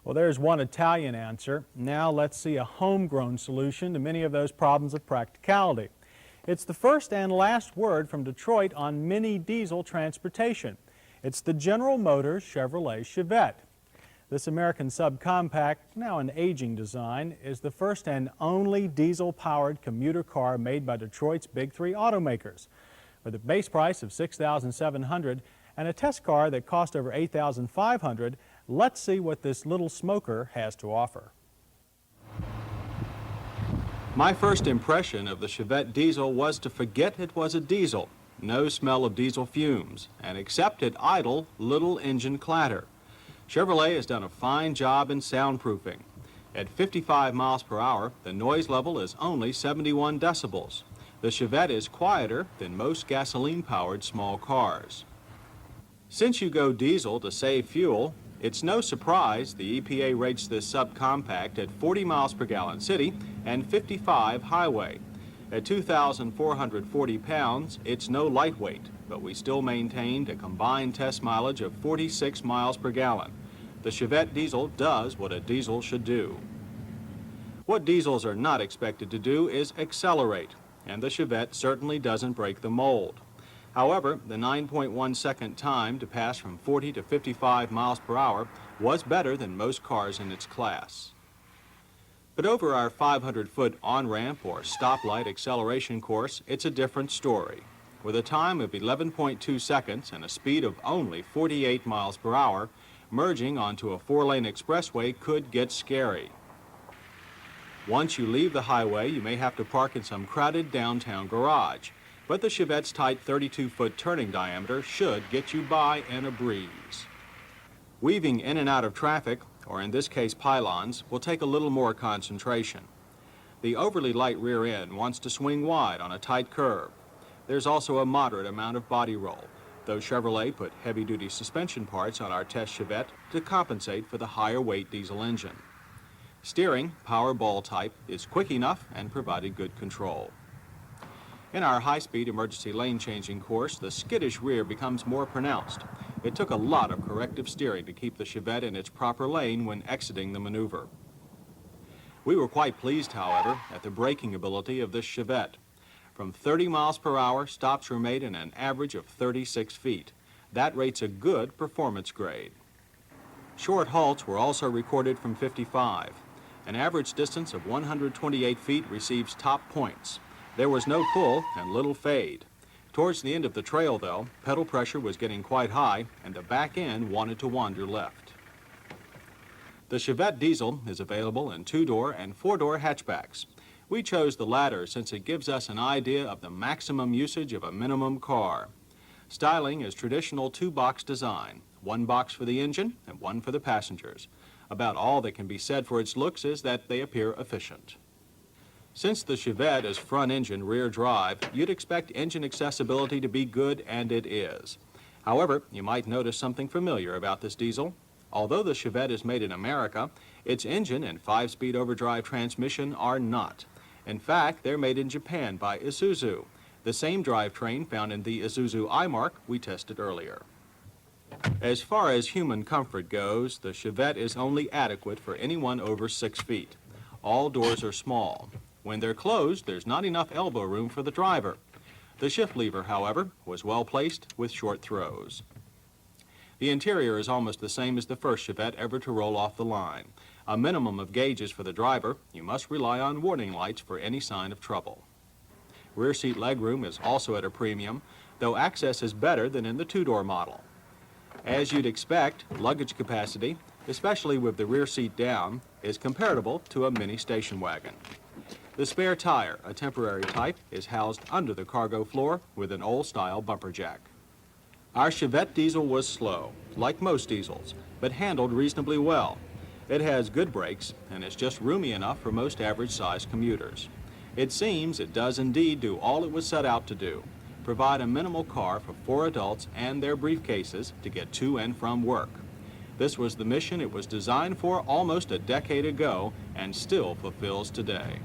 Well, there's one Italian answer. Now let's see a homegrown solution to many of those problems of practicality. It's the first and last word from Detroit on mini diesel transportation. It's the General Motors Chevrolet Chevette. This American subcompact, now an aging design, is the first and only diesel-powered commuter car made by Detroit's big three automakers. With a base price of $6,700 and a test car that cost over $8,500, let's see what this little smoker has to offer. My first impression of the Chevette diesel was to forget it was a diesel. No smell of diesel fumes, and except at idle, little engine clatter. Chevrolet has done a fine job in soundproofing. At 55 miles per hour, the noise level is only 71 decibels. The Chevette is quieter than most gasoline-powered small cars. Since you go diesel to save fuel, it's no surprise the EPA rates this subcompact at 40 miles per gallon city and 55 highway. At 2,440 pounds, it's no lightweight, but we still maintained a combined test mileage of 46 miles per gallon. The Chevette diesel does what a diesel should do. What diesels are not expected to do is accelerate, and the Chevette certainly doesn't break the mold. However, the 9.1 second time to pass from 40 to 55 miles per hour was better than most cars in its class. But over our 500-foot on-ramp or stoplight acceleration course, it's a different story. With a time of 11.2 seconds and a speed of only 48 miles per hour, merging onto a 4-lane expressway could get scary. Once you leave the highway, you may have to park in some crowded downtown garage, but the Chevette's tight 32-foot turning diameter should get you by in a breeze. Weaving in and out of traffic, or in this case pylons, will take a little more concentration. The overly light rear end wants to swing wide on a tight curve. There's also a moderate amount of body roll, though Chevrolet put heavy-duty suspension parts on our test Chevette to compensate for the higher weight diesel engine. Steering, Powerball type, is quick enough and provided good control. In our high-speed emergency lane changing course, the skittish rear becomes more pronounced. It took a lot of corrective steering to keep the Chevette in its proper lane when exiting the maneuver. We were quite pleased, however, at the braking ability of this Chevette. From 30 miles per hour, stops were made in an average of 36 feet. That rates a good performance grade. Short halts were also recorded from 55. An average distance of 128 feet receives top points. There was no pull and little fade. Towards the end of the trail, though, pedal pressure was getting quite high and the back end wanted to wander left. The Chevette diesel is available in 2-door and 4-door hatchbacks. We chose the latter since it gives us an idea of the maximum usage of a minimum car. Styling is traditional 2-box design, 1 box for the engine and 1 for the passengers. About all that can be said for its looks is that they appear efficient. Since the Chevette is front-engine rear drive, you'd expect engine accessibility to be good, and it is. However, you might notice something familiar about this diesel. Although the Chevette is made in America, its engine and 5-speed overdrive transmission are not. In fact, they're made in Japan by Isuzu, the same drivetrain found in the Isuzu iMark we tested earlier. As far as human comfort goes, the Chevette is only adequate for anyone over 6 feet. All doors are small. When they're closed, there's not enough elbow room for the driver. The shift lever, however, was well placed with short throws. The interior is almost the same as the first Chevette ever to roll off the line. A minimum of gauges for the driver. You must rely on warning lights for any sign of trouble. Rear seat legroom is also at a premium, though access is better than in the 2-door model. As you'd expect, luggage capacity, especially with the rear seat down, is comparable to a mini station wagon. The spare tire, a temporary type, is housed under the cargo floor with an old-style bumper jack. Our Chevette diesel was slow, like most diesels, but handled reasonably well. It has good brakes and is just roomy enough for most average-sized commuters. It seems it does indeed do all it was set out to do, provide a minimal car for 4 adults and their briefcases to get to and from work. This was the mission it was designed for almost a decade ago and still fulfills today.